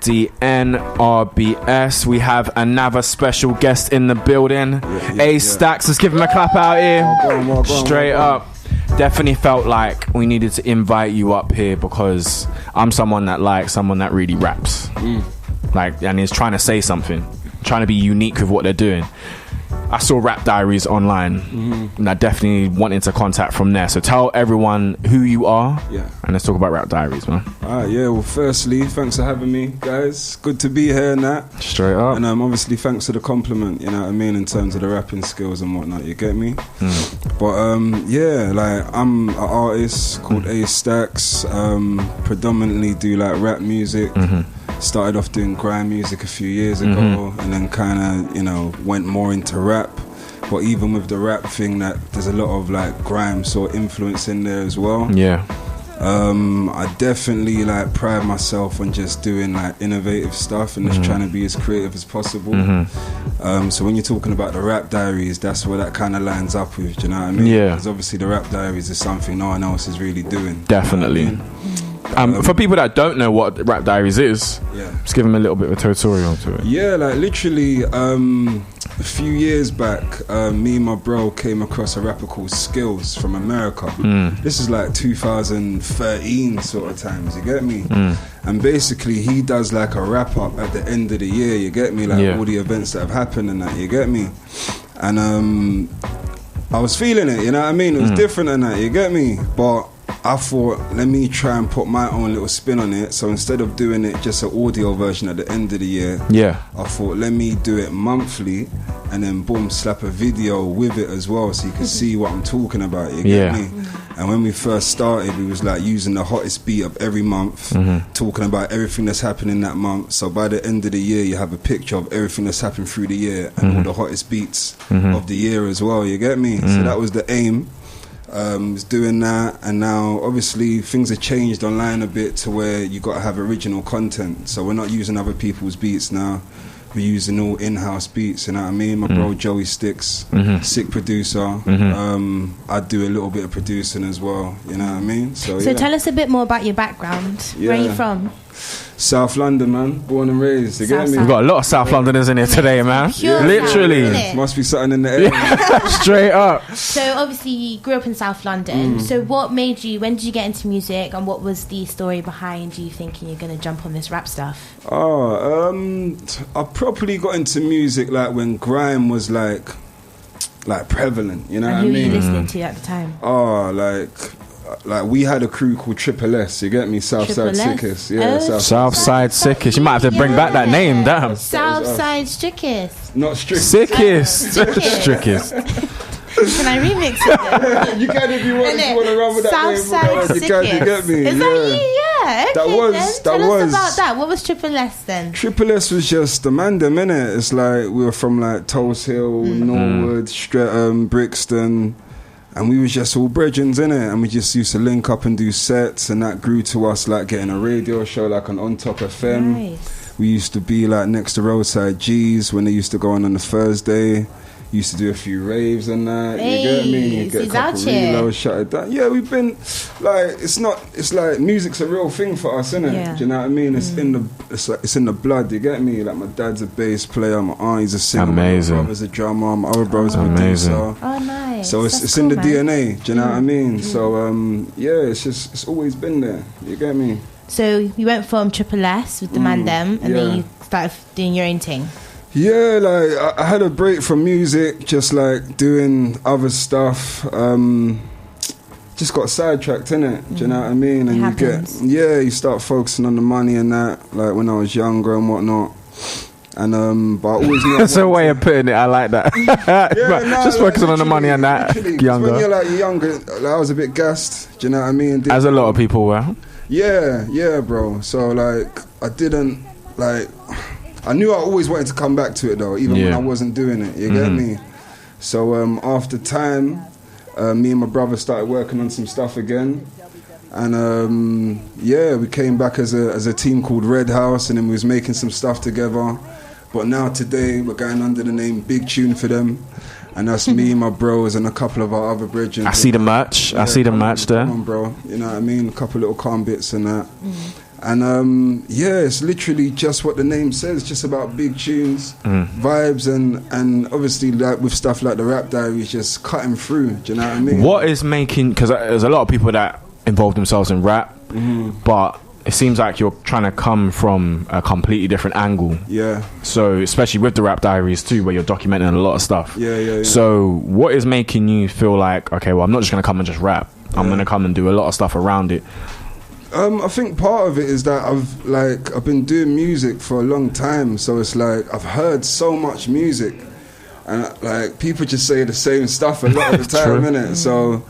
LDNRBS. We have another special guest in the building. Astaxx. Let's give him a clap out here. Straight up. Definitely felt like we needed to invite you up here because I'm someone that likes someone that really raps. Like, and is trying to say something, trying to be unique with what they're doing. I saw Rap Diaries online, and I definitely wanted to contact from there. So tell everyone who you are, and let's talk about Rap Diaries, man. Well, firstly, thanks for having me, guys. Good to be here and that. Straight up. And obviously, thanks for the compliment, you know what I mean, in terms of the rapping skills and whatnot, you get me? But, like, I'm an artist called Astaxx, predominantly do, like, rap music. Started off doing grime music a few years ago, and then kind of, you know, went more into rap. But even with the rap thing, that there's a lot of like grime sort of influence in there as well. I definitely like pride myself on just doing like innovative stuff and just trying to be as creative as possible. So when you're talking about the Rap Diaries, that's where that kind of lines up with, do you know what I mean? Because obviously the Rap Diaries is something no one else is really doing. Definitely. You know what I mean? For people that don't know what Rap Diaries is, just give them a little bit of a tutorial to it. Like literally a few years back, me and my bro came across a rapper called Skills from America. This is like 2013 sort of times, you get me? And basically he does like a wrap up at the end of the year, you get me? Like all the events that have happened and that, you get me? And I was feeling it, you know what I mean? It was different than that, you get me? But I thought, let me try and put my own little spin on it. So instead of doing it just an audio version at the end of the year, I thought, let me do it monthly and then boom, slap a video with it as well so you can see what I'm talking about, you get me? And when we first started, we was like using the hottest beat of every month, talking about everything that's happening that month. So by the end of the year, you have a picture of everything that's happened through the year and all the hottest beats of the year as well, you get me? So that was the aim. Was doing that, and now obviously things have changed online a bit to where you got to have original content. So we're not using other people's beats now. We're using all in-house beats, you know what I mean? My bro Joey Sticks, sick producer. I do a little bit of producing as well, you know what I mean? So tell us a bit more about your background. Where are you from? South London, man. Born and raised. You get me? We've got a lot of South Londoners in here today, man. Literally. Must be something in the air. Straight up. So obviously you grew up in South London. So what made you, when did you get into music, and what was the story behind you thinking you're going to jump on this rap stuff? I properly got into music like when grime was like prevalent, you know what I mean? Who were you listening to at the time? Like we had a crew called Triple S, you get me? Southside Sickest. Southside Sickest. You might have to bring back that name, damn. Southside Strickest. Not Strickest. Sickest. Strickest. Can I remix it then? You can if you want to run with that Southside name. You get me? Is that you? Yeah. Okay, Tell us about that. What was Triple S then? Triple S was just the man them, innit? It's like we were from like Tulse Hill, Norwood, Streatham, Brixton. And we was just all brethrens, innit? And we just used to link up and do sets, and that grew to us like getting a radio show like on Top FM. Nice. We used to be like next to Roadside G's when they used to go on the Thursday. Used to do a few raves and that. You get me? You get a couple reloads, shut it down. Yeah, we've been like, it's like music's a real thing for us, innit? Yeah. Do you know what I mean? It's in the blood. You get me? Like my dad's a bass player, my auntie's a singer, amazing. My brother's a drummer, my other brother's a producer. Oh, nice. So it's in the DNA. Do you know what I mean? So it's always been there. You get me? So you went from Triple S with the man them, and then you started doing your own thing. Yeah, like I had a break from music, just like doing other stuff. Just got sidetracked, innit? Do you know what I mean? And you start focusing on the money and that, like when I was younger and whatnot. And but I always knew that's a way of putting it. I like that. Just focusing on the money and that. Younger. When you're like younger, like, I was a bit gassed. Do you know what I mean? As a lot of people were. Yeah, bro. So like I didn't like. I knew I always wanted to come back to it though, even when I wasn't doing it. You get me? So after time, me and my brother started working on some stuff again, and we came back as a team called Red House, and then we was making some stuff together. But now today we're going under the name Big Tune for them, and that's me, my bros, and a couple of our other brethren. I see the merch. I see the merch there. Come on, bro. You know what I mean? A couple little calm bits and that. And it's literally just what the name says, just about big tunes, vibes, and obviously like with stuff like the Rap Diaries, just cutting through. Do you know what I mean? What is making, because there's a lot of people that involve themselves in rap, but it seems like you're trying to come from a completely different angle. Yeah. So especially with the Rap Diaries too, where you're documenting a lot of stuff. Yeah. So what is making you feel like, okay, well, I'm not just going to come and just rap. I'm going to come and do a lot of stuff around it. I think part of it is that I've been doing music for a long time, so it's like I've heard so much music, and like people just say the same stuff a lot of the time, innit? So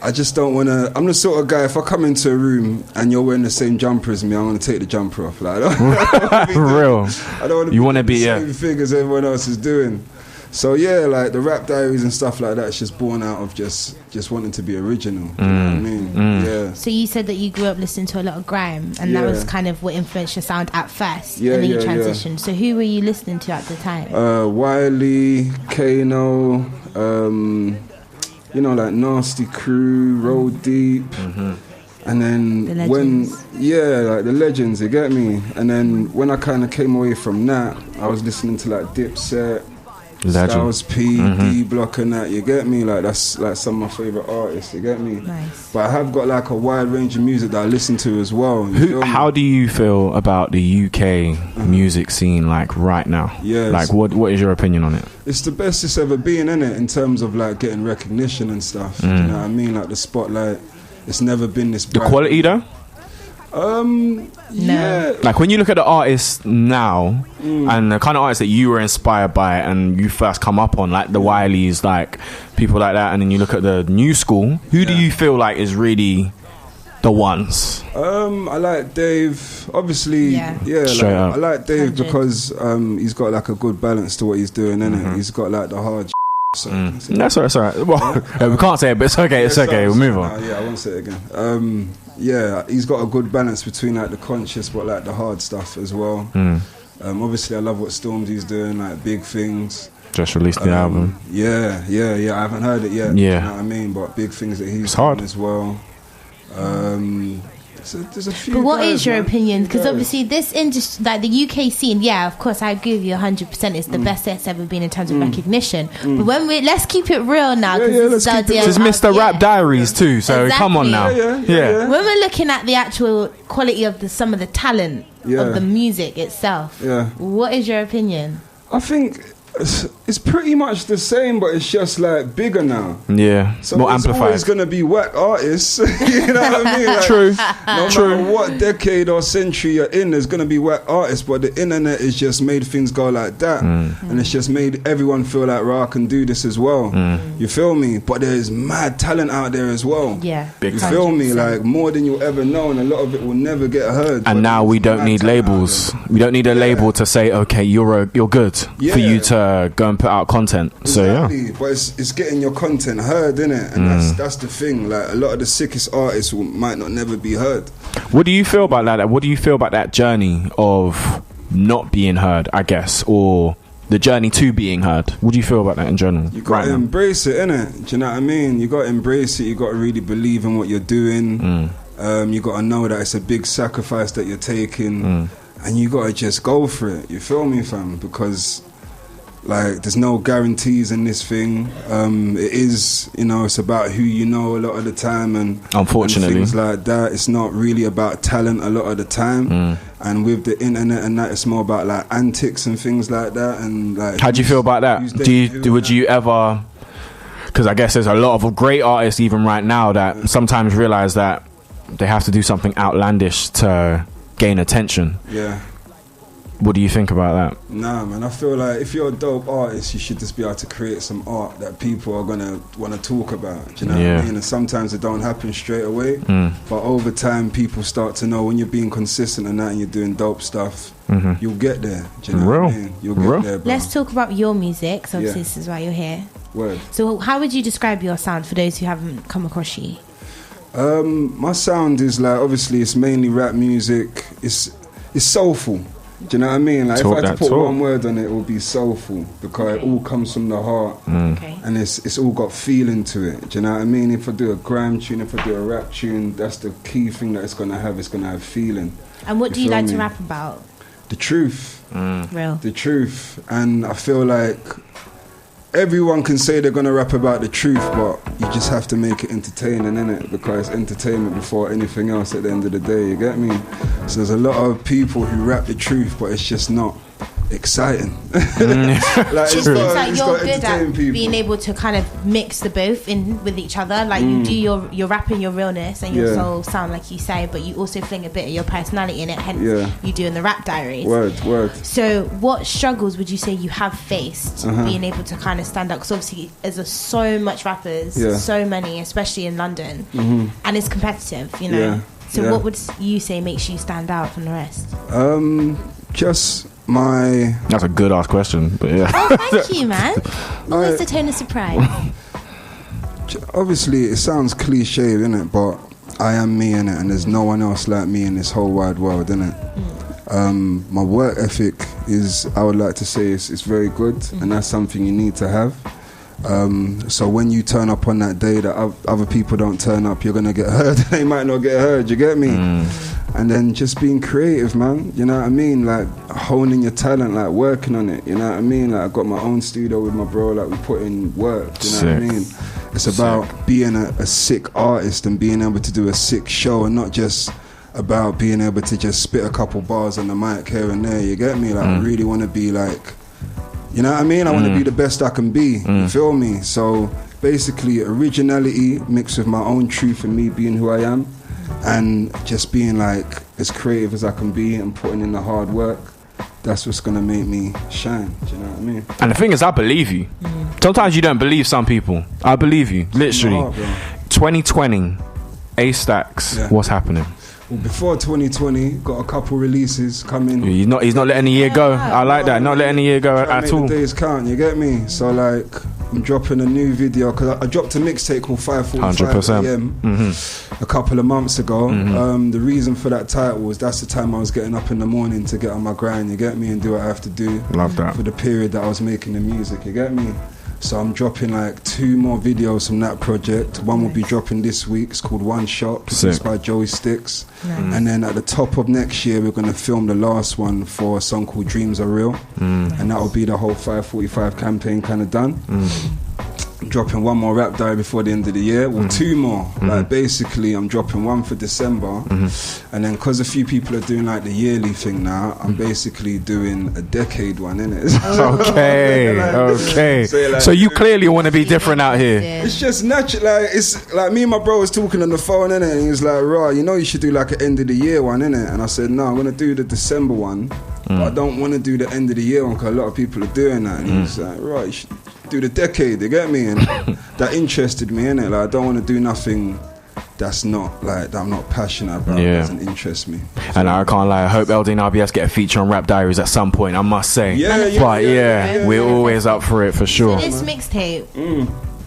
I just don't want to. I'm the sort of guy, if I come into a room and you're wearing the same jumper as me, I'm going to take the jumper off. Like, I don't want to. You want to be the same thing as everyone else is doing. So yeah, like the Rap Diaries and stuff like that, it's just born out of just wanting to be original. You know what I mean? Yeah. So you said that you grew up listening to a lot of grime, and that was kind of what influenced your sound at first, and then you transitioned. So who were you listening to at the time? Wiley, Kano, like Nasty Crew, Roll Deep. And then like the legends, you get me? And then when I kind of came away from that, I was listening to like Dipset, Styles P, D-Block and that, you get me? Like that's like some of my favourite artists, you get me? Nice. But I have got like a wide range of music that I listen to as well. How do you feel about the UK music scene like right now? Yeah. Like what is your opinion on it? It's the best it's ever been, innit? In terms of like getting recognition and stuff. Do you know what I mean? Like the spotlight, it's never been this bright. The quality though? Yeah. Like when you look at the artists now and the kind of artists that you were inspired by and you first come up on, like the Wileys, like people like that, and then you look at the new school, who do you feel like is really the ones? I like Dave, obviously. I like Dave 100. Because he's got like a good balance to what he's doing, innit? He's got like the hard so that's all right. Well, we can't say it, but it's okay. It's okay. We'll move on. I won't say it again. He's got a good balance between like the conscious but like the hard stuff as well. Obviously I love what Stormzy's doing, like Big Things. Just released the album. Yeah. I haven't heard it yet. Yeah. You know what I mean? But Big Things that he's doing as well. So there's a few. But what is your opinion? Because obviously this industry, like the UK scene, of course I agree with you 100%. It's the best it's ever been in terms of recognition. But when let's keep it real now. This is Mr. Rap Diaries too. So come on now. When we're looking at the actual quality of some of the talent of the music itself, what is your opinion? I think it's pretty much the same, but it's just like bigger now. Yeah, so more there's amplified. Always gonna be whack artists. You know what I mean? Like, True. No matter what decade or century you're in, there's gonna be whack artists. But the internet has just made things go like that, and it's just made everyone feel like, I can do this as well. You feel me? But there's mad talent out there as well. Yeah, you feel me? Like more than you'll ever know, and a lot of it will never get heard. And now we don't need labels. We don't need a label to say, okay, you're good for you to go and put out content. Exactly. But it's getting your content heard, innit? And that's the thing. Like a lot of the sickest artists might not never be heard. What do you feel about that? What do you feel about that journey of not being heard, I guess, or the journey to being heard? What do you feel about that in general? You got to embrace it, innit? Do you know what I mean? You got to embrace it. You got to really believe in what you're doing. You got to know that it's a big sacrifice that you're taking, and you got to just go for it. You feel me, fam? Because like there's no guarantees in this thing. It is, it's about who you know a lot of the time, and unfortunately and things like that. It's not really about talent a lot of the time. And with the internet and that, it's more about like antics and things like that. And like, how do you feel about that? Would you ever? Because I guess there's a lot of great artists even right now that sometimes realize that they have to do something outlandish to gain attention. Yeah. What do you think about that? Nah, man, I feel like if you're a dope artist, you should just be able to create some art that people are going to want to talk about. Do you know what I mean? And sometimes it don't happen straight away, but over time people start to know when you're being consistent and that, and you're doing dope stuff, you'll get there. Do you know what I mean? You'll get there, bro. Let's talk about your music, so obviously this is why you're here. Word. So how would you describe your sound for those who haven't come across you? My sound is like, obviously it's mainly rap music. It's soulful. Do you know what I mean? Like, Talk if I had to that put talk. one word on it, it would be soulful, because it all comes from the heart. Okay. And it's all got feeling to it. Do you know what I mean? If I do a grime tune, if I do a rap tune, that's the key thing that it's gonna have. It's gonna have feeling. And what do you feel like me? to rap about? The truth. Real. The truth. And I feel like everyone can say they're gonna rap about the truth, but you just have to make it entertaining, innit? Because it's entertainment before anything else at the end of the day, you get me? So there's a lot of people who rap the truth, but it's just not exciting. Like, It seems like it's you're got good entertain at people. being able to kind of mix the both in with each other. Like you do your rapping, your realness and your Yeah. soul sound, like you say, but you also fling a bit of your personality in it. Hence, Yeah. you do in the rap diaries. Word. So, what struggles would you say you have faced Uh-huh. being able to kind of stand out? Because obviously, there's so much rappers, Yeah. so many, especially in London, and it's competitive, you know. Yeah. So, Yeah. what would you say makes you stand out from the rest? Just my... That's a good ass question, but yeah. Oh, thank you, man. Always the tone of surprise. Obviously, it sounds cliche, innit? But I am me, innit? And there's no one else like me in this whole wide world, innit? My work ethic is, I would like to say, it's very good, and that's something you need to have. So when you turn up on that day that other people don't turn up, you're gonna get heard. They might not get heard. You get me? And then just being creative, man. You know what I mean? Like honing your talent, like working on it. You know what I mean? Like I got my own studio with my bro. Like we put in work. You know what I mean? It's about being a sick artist and being able to do a sick show, and not just about being able to just spit a couple bars on the mic here and there. You get me? Like I really want to be like, you know what I mean? I want to be the best I can be. You feel me? So basically, originality mixed with my own truth and me being who I am, and just being like as creative as I can be and putting in the hard work. That's what's gonna make me shine. Do you know what I mean? And the thing is, I believe you. Sometimes you don't believe some people. I believe you, literally. Oh, bro. 2020, Astaxx. Yeah. What's happening? Well, before 2020, got a couple releases coming. He's not letting the year go. I like that. Not letting the year go Try to at make all. the days count, you get me? So like, I'm dropping a new video, because I dropped a mixtape called 5:45 AM a couple of months ago. The reason for that title was that's the time I was getting up in the morning to get on my grind, you get me, and do what I have to do. Love that. For the period that I was making the music, you get me? So I'm dropping like 2 more videos from that project. One will be dropping this week. It's called One Shot. It's by Joey Sticks. And then at the top of next year, we're going to film the last one for a song called Dreams Are Real. And that will be the whole 5:45 campaign kind of done. I'm dropping 1 more rap diary before the end of the year. Well, 2 more. Like basically, I'm dropping 1 for December. And then because a few people are doing like the yearly thing now, I'm basically doing a decade one, innit? Okay. So you clearly want to be different out here. It's just natural. Like it's like me and my bro was talking on the phone, innit? And he was like, "Raw, you know, you should do like an end of the year one, innit?" And I said, "No, I'm gonna do the December one. But I don't want to do the end of the year one because a lot of people are doing that." And he was like, "Right, you should do the decade." You get me? And that interested me, innit? Like I don't want to do nothing that's not like that I'm not passionate about. Doesn't interest me. And I can't lie, I hope LDNRBS get a feature on Rap Diaries at some point, I must say. We're always up for it for sure. So this mixtape,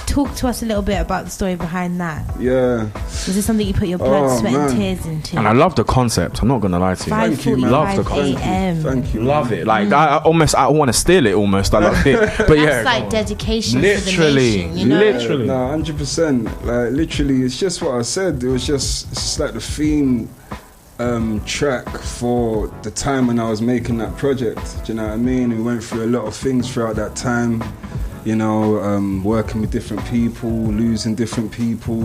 talk to us a little bit about the story behind that. Was this something you put your blood, sweat and tears into? And I love the concept, I'm not gonna lie to you. 5:45 AM. Thank you. Love it. Like I want to steal it almost. I love it. But That's like dedication to the nation, you know? Literally. No, 100%. Like literally, it's just what I said. It was just like the theme track for the time when I was making that project. Do you know what I mean? We went through a lot of things throughout that time. You know, working with different people, losing different people,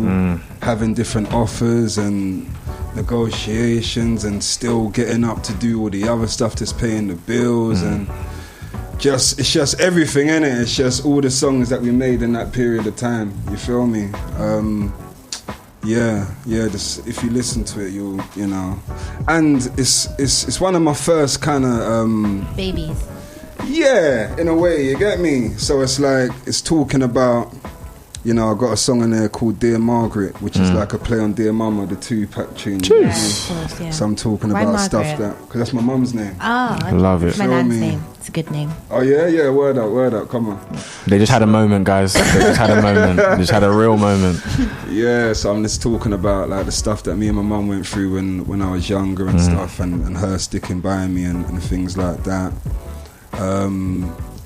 having different offers and negotiations, and still getting up to do all the other stuff that's paying the bills, and it's just everything, innit? It's just all the songs that we made in that period of time. You feel me? Just, if you listen to it, you know, and it's one of my first kind of babies. Yeah, in a way, you get me? So it's like, it's talking about you know, I got a song in there called Dear Margaret, which is like a play on Dear Mama, the Tupac tune. Yeah, of course, yeah. So I'm talking Why about Margaret? stuff that, because that's my mum's name. Oh, okay. Love it. It's my Feel nan's me? name. It's a good name. Oh yeah, word up, come on. They just had a moment, guys. They just had a moment. They just had a real moment. Yeah, so I'm just talking about like the stuff that me and my mum went through when I was younger and stuff, and her sticking by me and things like that.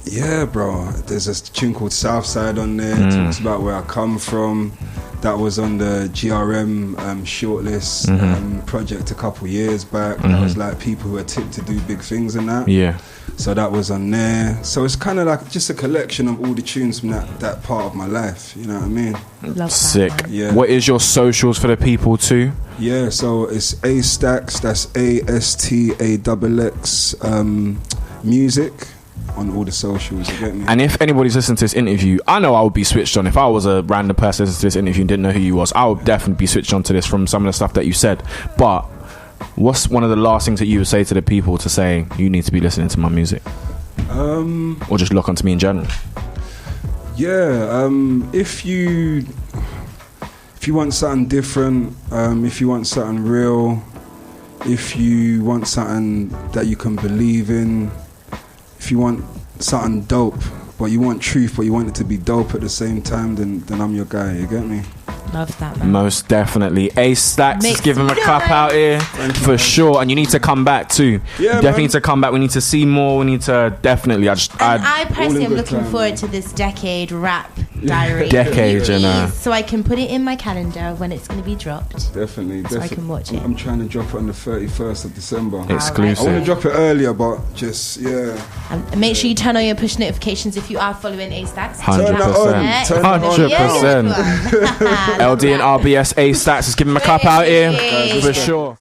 Yeah, bro. There's a tune called Southside on there. It talks about where I come from. That was on the GRM shortlist project a couple years back. That was like people who are tipped to do big things and that. Yeah. So that was on there. So it's kind of like just a collection of all the tunes from that part of my life. You know what I mean? Love Sick. that, man. Yeah. What is your socials for the people too? Yeah, so it's Astaxx, that's Astaxx, music on all the socials, you get me? And if anybody's listening to this interview, I know I would be switched on. If I was a random person listening to this interview and didn't know who you was, I would definitely be switched on to this from some of the stuff that you said. But what's one of the last things that you would say to the people to say, you need to be listening to my music? Or just look onto me in general? Yeah, if you want something different, if you want something real, if you want something that you can believe in, if you want something dope, but you want truth, but you want it to be dope at the same time, then I'm your guy, you get me? Love that, man. Most definitely. Astaxx, Make let's give him a some clap out here for man. sure. And you need to come back too. Yeah, definitely man. need to come back. We need to see more. We need to definitely. I personally am good looking time, forward man. to this decade rap diary. Decade, you know. So I can put it in my calendar when it's going to be dropped. Definitely. So I can watch it. I'm trying to drop it on the 31st of December. I Exclusive. want to drop it earlier, but just, yeah. And make sure you turn on your push notifications if you are following Astaxx. 100%. Turn it on. 100%. LDNRBS, Astaxx, let's give him a clap out here Hey. for sure.